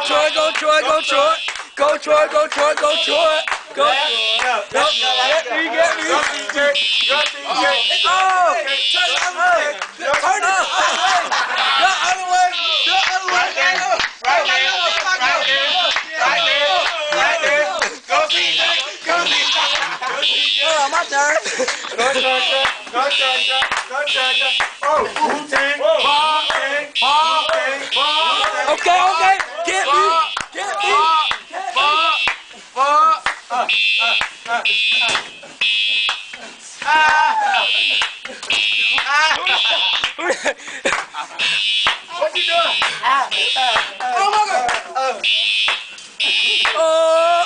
Troy, go Troy, go Troy. Go Troy, go Troy, go Troy. Go. Get me, get me. Go TJ. Go TJ. Oh! Turn the other way. Turn the other way. The other way. The other way. Right there. Right there. Right there. Right there. Go TJ. Go TJ. Go TJ. Oh, my turn. Go Georgia. Go Georgia. Go Georgia. Oh, Wu-Tang. Wu-Tang. Wu-Tang. Wu-Tang. Okay, okay. Get me. Get me. What you doing? Oh my God. Oh.